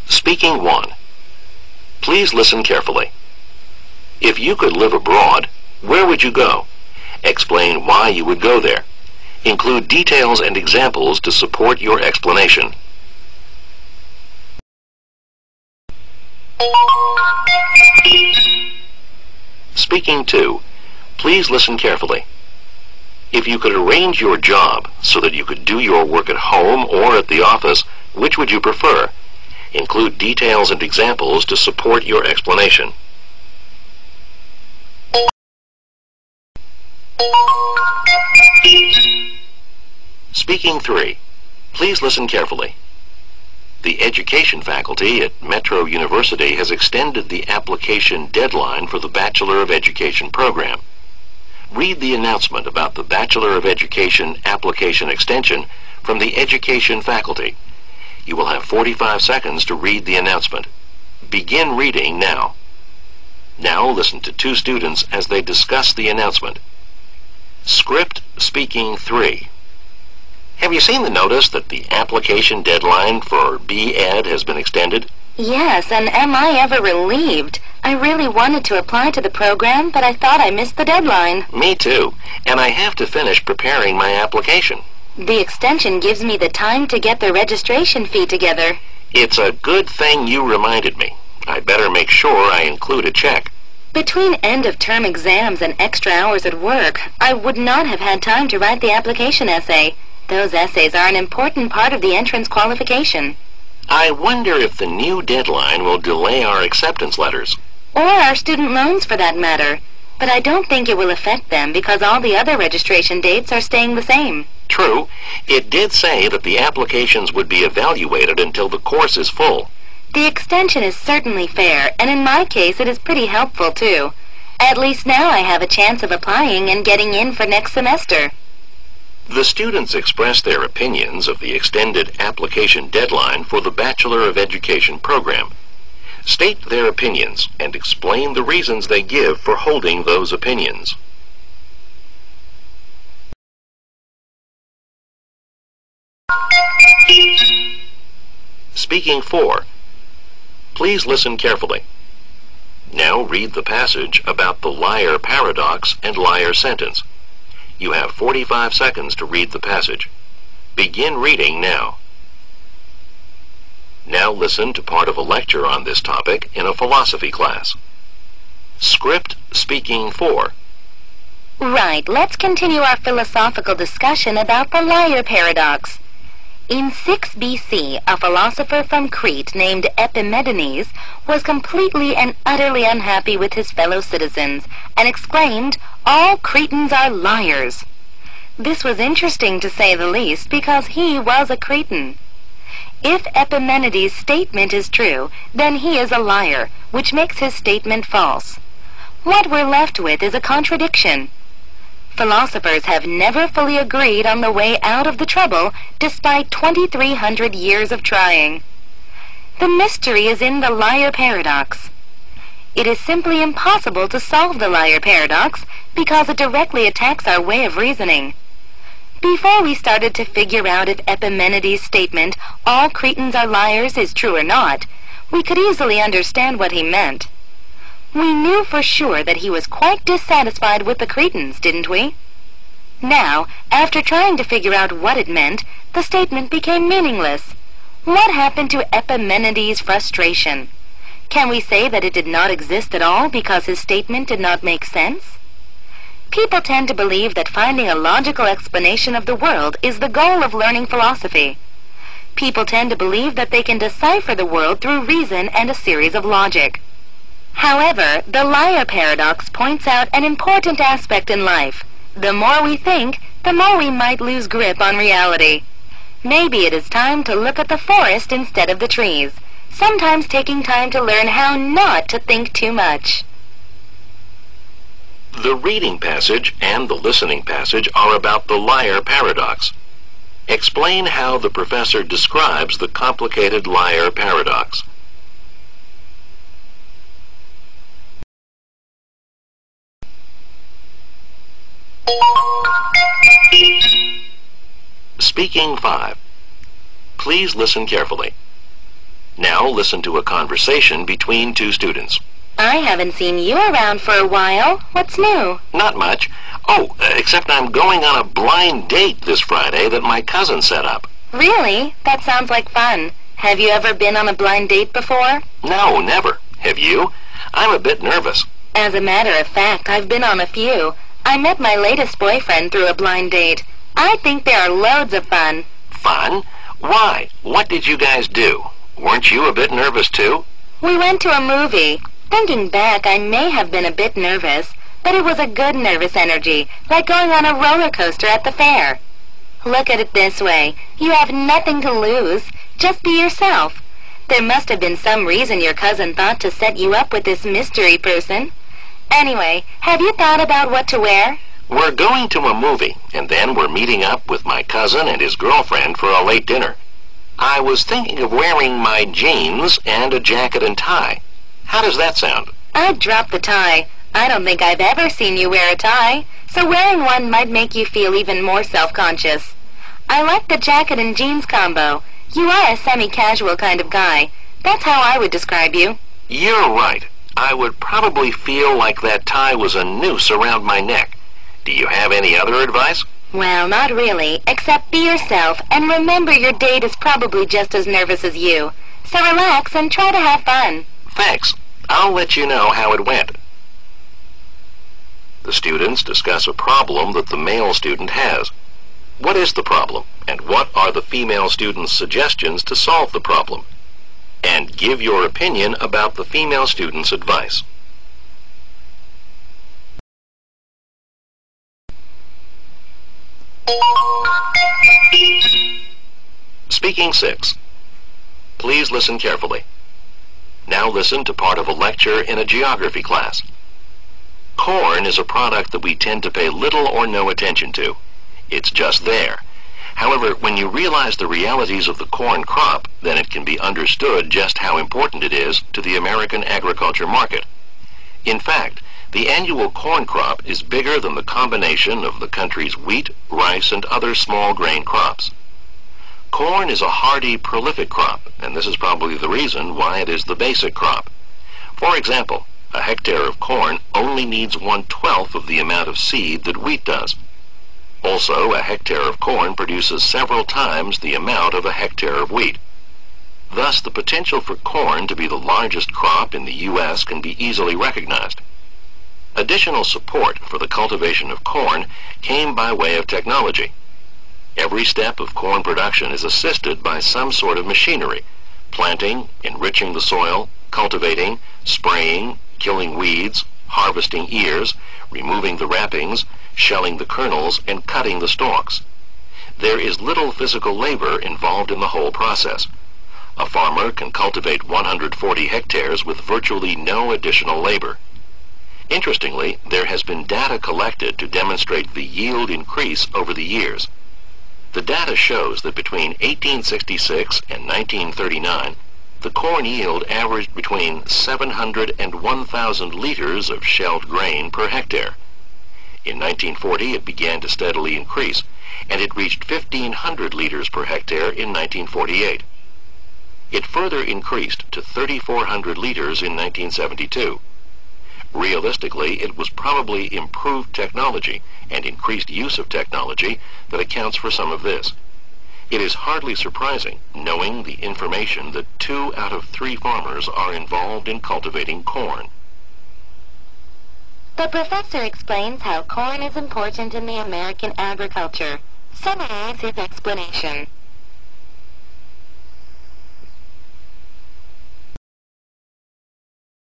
Speaking 1. Please listen carefully. If you could live abroad, where would you go? Explain why you would go there. Include details and examples to support your explanation. Speaking 2. Please listen carefully. If you could arrange your job so that you could do your work at home or at the office, which would you prefer? Include details and examples to support your explanation. Speaking 3. Please listen carefully. The education faculty at Metro University has extended the application deadline for the Bachelor of Education program. Read the announcement about the Bachelor of Education application extension from the education faculty. You will have 45 seconds to read the announcement. Begin reading now. Now listen to 2 students as they discuss the announcement. Script Speaking 3. Have you seen the notice that the application deadline for B.Ed has been extended? Yes, and am I ever relieved. I really wanted to apply to the program, but I thought I missed the deadline. Me too, and I have to finish preparing my application. The extension gives me the time to get the registration fee together. It's a good thing you reminded me. I'd better make sure I include a check. Between end-of-term exams and extra hours at work, I would not have had time to write the application essay. Those essays are an important part of the entrance qualification. I wonder if the new deadline will delay our acceptance letters. Or our student loans, for that matter. But I don't think it will affect them because all the other registration dates are staying the same. True. It did say that the applications would be evaluated until the course is full. The extension is certainly fair, and in my case it is pretty helpful too. At least now I have a chance of applying and getting in for next semester. The students expressed their opinions of the extended application deadline for the Bachelor of Education program. State their opinions and explain the reasons they give for holding those opinions. Speaking 4. Please listen carefully. Now read the passage about the liar paradox and liar sentence. You have 45 seconds to read the passage. Begin reading now. Now listen to part of a lecture on this topic in a philosophy class. Script Speaking 4. Right, let's continue our philosophical discussion about the liar paradox. In 6 BC, a philosopher from Crete named Epimenides was completely and utterly unhappy with his fellow citizens and exclaimed, "All Cretans are liars." This was interesting to say the least because he was a Cretan. If Epimenides' statement is true, then he is a liar, which makes his statement false. What we're left with is a contradiction. Philosophers have never fully agreed on the way out of the trouble despite 2,300 years of trying. The mystery is in the liar paradox. It is simply impossible to solve the liar paradox because it directly attacks our way of reasoning. Before we started to figure out if Epimenides' statement, "all Cretans are liars," is true or not, we could easily understand what he meant. We knew for sure that he was quite dissatisfied with the Cretans, didn't we? Now, after trying to figure out what it meant, the statement became meaningless. What happened to Epimenides' frustration? Can we say that it did not exist at all because his statement did not make sense? People tend to believe that finding a logical explanation of the world is the goal of learning philosophy. People tend to believe that they can decipher the world through reason and a series of logic. However, the liar paradox points out an important aspect in life. The more we think, the more we might lose grip on reality. Maybe it is time to look at the forest instead of the trees, sometimes taking time to learn how not to think too much. The reading passage and the listening passage are about the liar paradox. Explain how the professor describes the complicated liar paradox. Speaking 5. Please listen carefully. Now listen to a conversation between two students. I haven't seen you around for a while. What's new? Not much. Oh, except I'm going on a blind date this Friday that my cousin set up. Really? That sounds like fun. Have you ever been on a blind date before? No, never. Have you? I'm a bit nervous. As a matter of fact, I've been on a few. I met my latest boyfriend through a blind date. I think they are loads of fun. Fun? Why? What did you guys do? Weren't you a bit nervous too? We went to a movie. Thinking back, I may have been a bit nervous, but it was a good nervous energy, like going on a roller coaster at the fair. Look at it this way. You have nothing to lose. Just be yourself. There must have been some reason your cousin thought to set you up with this mystery person. Anyway, have you thought about what to wear? We're going to a movie, and then we're meeting up with my cousin and his girlfriend for a late dinner. I was thinking of wearing my jeans and a jacket and tie. How does that sound? I'd drop the tie. I don't think I've ever seen you wear a tie, so wearing one might make you feel even more self-conscious. I like the jacket and jeans combo. You are a semi-casual kind of guy. That's how I would describe you. You're right. I would probably feel like that tie was a noose around my neck. Do you have any other advice? Well, not really, except be yourself, and remember your date is probably just as nervous as you. So relax and try to have fun. Thanks. I'll let you know how it went. The students discuss a problem that the male student has. What is the problem, and what are the female student's suggestions to solve the problem? And give your opinion about the female student's advice. Speaking 6. Please listen carefully. Now listen to part of a lecture in a geography class. Corn is a product that we tend to pay little or no attention to. It's just there. However, when you realize the realities of the corn crop, then it can be understood just how important it is to the American agriculture market. In fact, the annual corn crop is bigger than the combination of the country's wheat, rice, and other small grain crops. Corn is a hardy, prolific crop, and this is probably the reason why it is the basic crop. For example, a hectare of corn only needs 1/12 of the amount of seed that wheat does. Also, a hectare of corn produces several times the amount of a hectare of wheat. Thus, the potential for corn to be the largest crop in the U.S. can be easily recognized. Additional support for the cultivation of corn came by way of technology. Every step of corn production is assisted by some sort of machinery: planting, enriching the soil, cultivating, spraying, killing weeds, harvesting ears, removing the wrappings, shelling the kernels, and cutting the stalks. There is little physical labor involved in the whole process. A farmer can cultivate 140 hectares with virtually no additional labor. Interestingly, there has been data collected to demonstrate the yield increase over the years. The data shows that between 1866 and 1939, the corn yield averaged between 700 and 1,000 liters of shelled grain per hectare. In 1940, it began to steadily increase, and it reached 1,500 liters per hectare in 1948. It further increased to 3,400 liters in 1972. Realistically, it was probably improved technology and increased use of technology that accounts for some of this. It is hardly surprising, knowing the information, that 2 out of 3 farmers are involved in cultivating corn. The professor explains how corn is important in the American agriculture. Summarize his explanation.